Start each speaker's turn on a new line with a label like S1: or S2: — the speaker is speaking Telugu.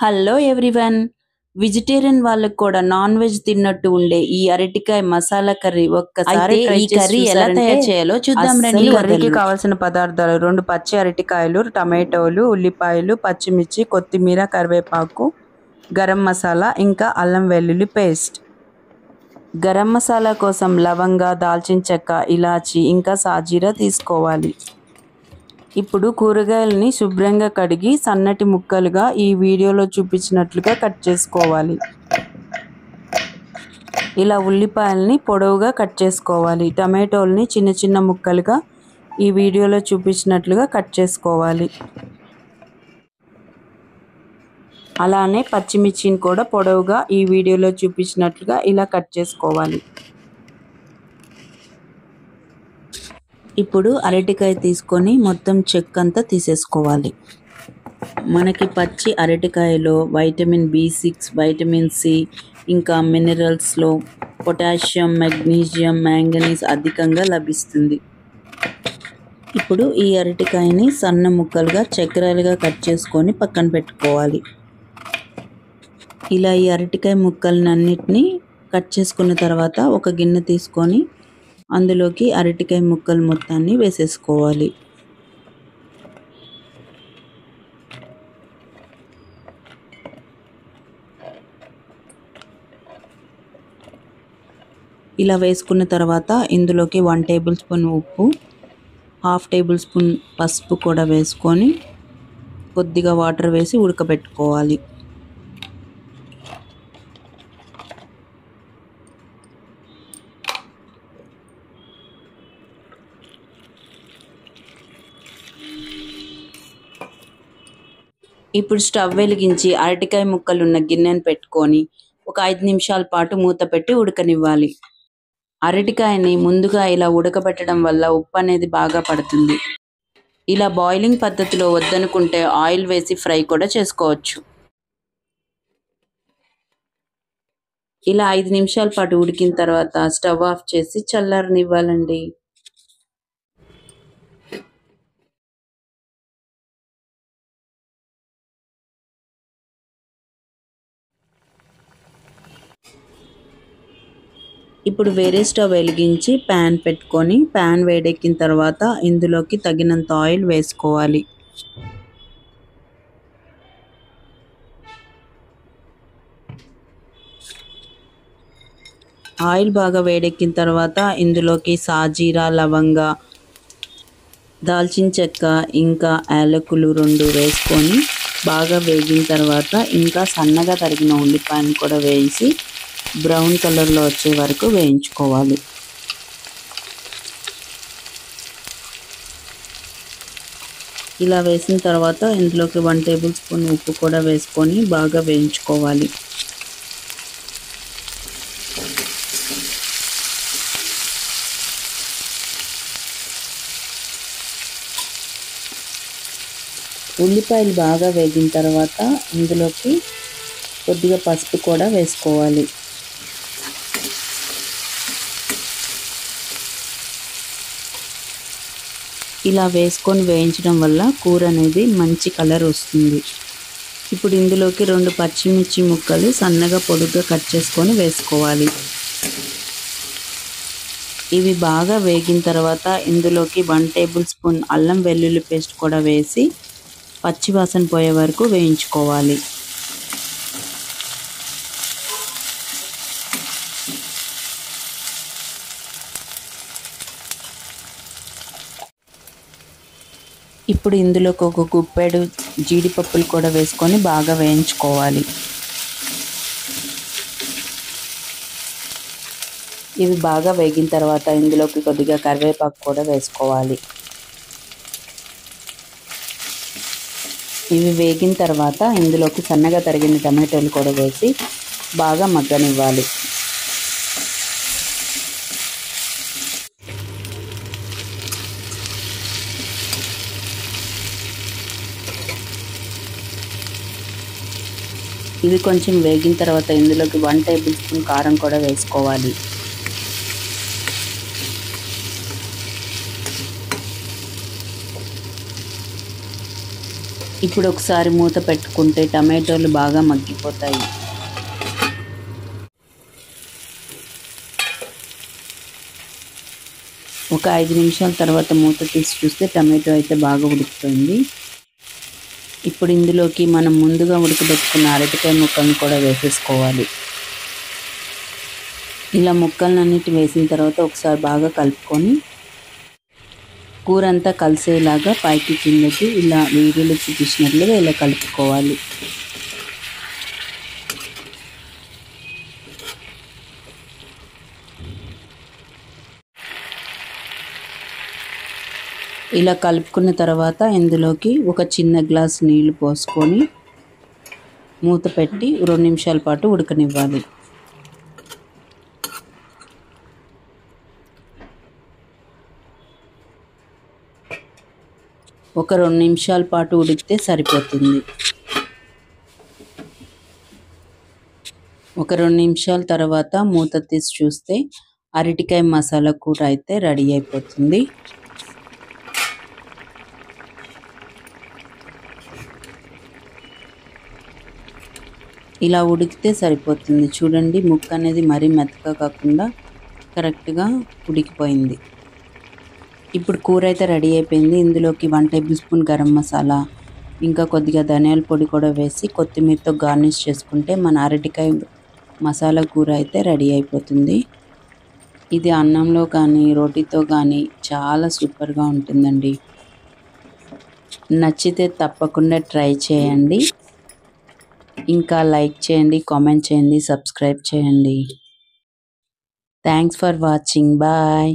S1: Hello everyone. వెజిటేరియన్ వాళ్ళకు కూడా నాన్ వెజ్ తిన్నట్టు ఉండే ఈ అరటికాయ మసాలా కర్రీ ఒక్కసారి
S2: అయితే
S1: ట్రై
S2: ఈ
S1: చేసి
S2: కర్రీ ఎలా
S1: చూసారంటే
S2: తయారు చేయాలో చూద్దాం రండి.
S1: అస్సలు
S2: కర్రీకి
S1: వదలరు.
S2: కావాల్సిన పదార్థాలు 2 పచ్చి అరటికాయలు, టమాటోలు, ఉల్లిపాయలు, పచ్చిమిర్చి, కొత్తిమీర, కరివేపాకు, గరం మసాలా, ఇంకా అల్లం వెల్లుల్లి పేస్ట్. గరం మసాలా కోసం లవంగ, దాల్చిన చెక్క, ఇలాచి ఇంకా సాజీరా తీసుకోవాలి. ఇప్పుడు కూరగాయలని శుభ్రంగా కడిగి సన్నటి ముక్కలుగా ఈ వీడియోలో చూపించినట్లుగా కట్ చేసుకోవాలి. ఇలా ఉల్లిపాయలని పొడవుగా కట్ చేసుకోవాలి. టమాటోల్ని చిన్న చిన్న ముక్కలుగా ఈ వీడియోలో చూపించినట్లుగా కట్ చేసుకోవాలి. అలానే పచ్చిమిర్చిని కూడా పొడవుగా ఈ వీడియోలో చూపించినట్లుగా ఇలా కట్ చేసుకోవాలి. ఇప్పుడు అరటికాయ తీసుకొని మొత్తం చెక్కంతా తీసేసుకోవాలి. మనకి పచ్చి అరటికాయలో వైటమిన్ B6, వైటమిన్ C, ఇంకా మినరల్స్లో పొటాషియం, మెగ్నీషియం, మ్యాంగనీస్ అధికంగా లభిస్తుంది. ఇప్పుడు ఈ అరటికాయని సన్న ముక్కలుగా చక్రాలుగా కట్ చేసుకొని పక్కన పెట్టుకోవాలి. ఇలా ఈ అరటికాయ ముక్కలన్నిటినీ కట్ చేసుకున్న తర్వాత ఒక గిన్నె తీసుకొని అందులోకి అరటికాయ ముక్కలు మొత్తాన్ని వేసేసుకోవాలి. ఇలా వేసుకున్న తర్వాత ఇందులోకి 1 టేబుల్ స్పూన్ ఉప్పు, 1/2 టేబుల్ స్పూన్ పసుపు కూడా వేసుకొని కొద్దిగా వాటర్ వేసి ఉడకబెట్టుకోవాలి. ఇప్పుడు స్టవ్ వెలిగించి అరటికాయ ముక్కలున్న గిన్నెను పెట్టుకొని ఒక 5 నిమిషాల పాటు మూత పెట్టి ఉడకనివ్వాలి. అరటికాయని ముందుగా ఇలా ఉడకబెట్టడం వల్ల ఉప్పు అనేది బాగా పడుతుంది. ఇలా బాయిలింగ్ పద్ధతిలో వద్దనుకుంటే ఆయిల్ వేసి ఫ్రై కూడా చేసుకోవచ్చు. ఇలా 5 నిమిషాల పాటు ఉడికిన తర్వాత స్టవ్ ఆఫ్ చేసి చల్లారనివ్వాలండి. ఇప్పుడు వేరే స్టవ్ వెలిగించి ప్యాన్ పెట్టుకొని ప్యాన్ వేడెక్కిన తర్వాత ఇందులోకి తగినంత ఆయిల్ వేసుకోవాలి. ఆయిల్ బాగా వేడెక్కిన తర్వాత ఇందులోకి సాజీరా, లవంగ, దాల్చిన చెక్క ఇంకా యాలకులు 2 వేసుకొని బాగా వేగిన తర్వాత ఇంకా సన్నగా తరిగిన ఉల్లిపాయను కూడా వేసి బ్రౌన్ కలర్లో వచ్చే వరకు వేయించుకోవాలి. ఇలా వేసిన తర్వాత ఇందులోకి 1 టేబుల్ స్పూన్ ఉప్పు కూడా వేసుకొని బాగా వేయించుకోవాలి. ఉల్లిపాయలు బాగా వేగిన తర్వాత ఇందులోకి కొద్దిగా పసుపు కూడా వేసుకోవాలి. ఇలా వేసుకొని వేయించడం వల్ల కూర అనేది మంచి కలర్ వస్తుంది. ఇప్పుడు ఇందులోకి 2 పచ్చిమిర్చి ముక్కలు సన్నగా పొడుగ్గా కట్ చేసుకొని వేసుకోవాలి. ఇవి బాగా వేగిన తర్వాత ఇందులోకి 1 టేబుల్ స్పూన్ అల్లం వెల్లుల్లి పేస్ట్ కూడా వేసి పచ్చివాసన పోయే వరకు వేయించుకోవాలి. ఇప్పుడు ఇందులోకి ఒక గుప్పెడు జీడిపప్పులు కూడా వేసుకొని బాగా వేయించుకోవాలి. ఇవి బాగా వేగిన తర్వాత ఇందులోకి కొద్దిగా కరివేపాకు కూడా వేసుకోవాలి. ఇవి వేగిన తర్వాత ఇందులోకి సన్నగా తరిగిన టమాటోలు కూడా వేసి బాగా మగ్గనివ్వాలి. ఇవి కొంచెం వేగిన తర్వాత ఇందులోకి 1 టేబుల్ స్పూన్ కారం కూడా వేసుకోవాలి.
S1: ఇప్పుడు ఒకసారి మూత పెట్టుకుంటే టమాటోలు బాగా మగ్గిపోతాయి. ఒక 5 నిమిషాల తర్వాత మూత తీసి చూస్తే టమాటో అయితే బాగా ఉడికిపోయింది. ఇప్పుడు ఇందులోకి మనం ముందుగా ఉడకబెట్టుకున్న అరటికాయ ముక్కలను కూడా వేసేసుకోవాలి. ఇలా ముక్కలన్నిటి వేసిన తర్వాత ఒకసారి బాగా కలుపుకొని కూర అంతా కలిసేలాగా పైకి కిందకి ఇలా వీడియోలో చూపించినట్లుగా ఇలా కలుపుకోవాలి. ఇలా కలుపుకున్న తర్వాత ఇందులోకి ఒక చిన్న గ్లాస్ నీళ్లు పోసుకొని మూత పెట్టి 2 నిమిషాల పాటు ఉడకనివ్వాలి. ఒక 2 నిమిషాల పాటు ఉడికితే సరిపోతుంది. ఒక 2 నిమిషాల తర్వాత మూత తీసి చూస్తే అరటికాయ మసాలా కూర అయితే రెడీ అయిపోతుంది. ఇలా ఉడికితే సరిపోతుంది. చూడండి, ముక్క అనేది మరీ మెత్తగా కాకుండా కరెక్ట్గా ఉడికిపోయింది. ఇప్పుడు కూర అయితే రెడీ అయిపోయింది. ఇందులోకి 1 టేబుల్ స్పూన్ గరం మసాలా, ఇంకా కొద్దిగా ధనియాల పొడి కూడా వేసి కొత్తిమీరతో గార్నిష్ చేసుకుంటే మన అరటికాయ మసాలా కూర అయితే రెడీ అయిపోతుంది. ఇది అన్నంలో కానీ రోటీతో కానీ చాలా సూపర్గా ఉంటుందండి. నచ్చితే తప్పకుండా ట్రై చేయండి. ఇంకా లైక్ చేయండి, కామెంట్ చేయండి, సబ్స్క్రైబ్ చేయండి. Thanks for watching. బాయ్.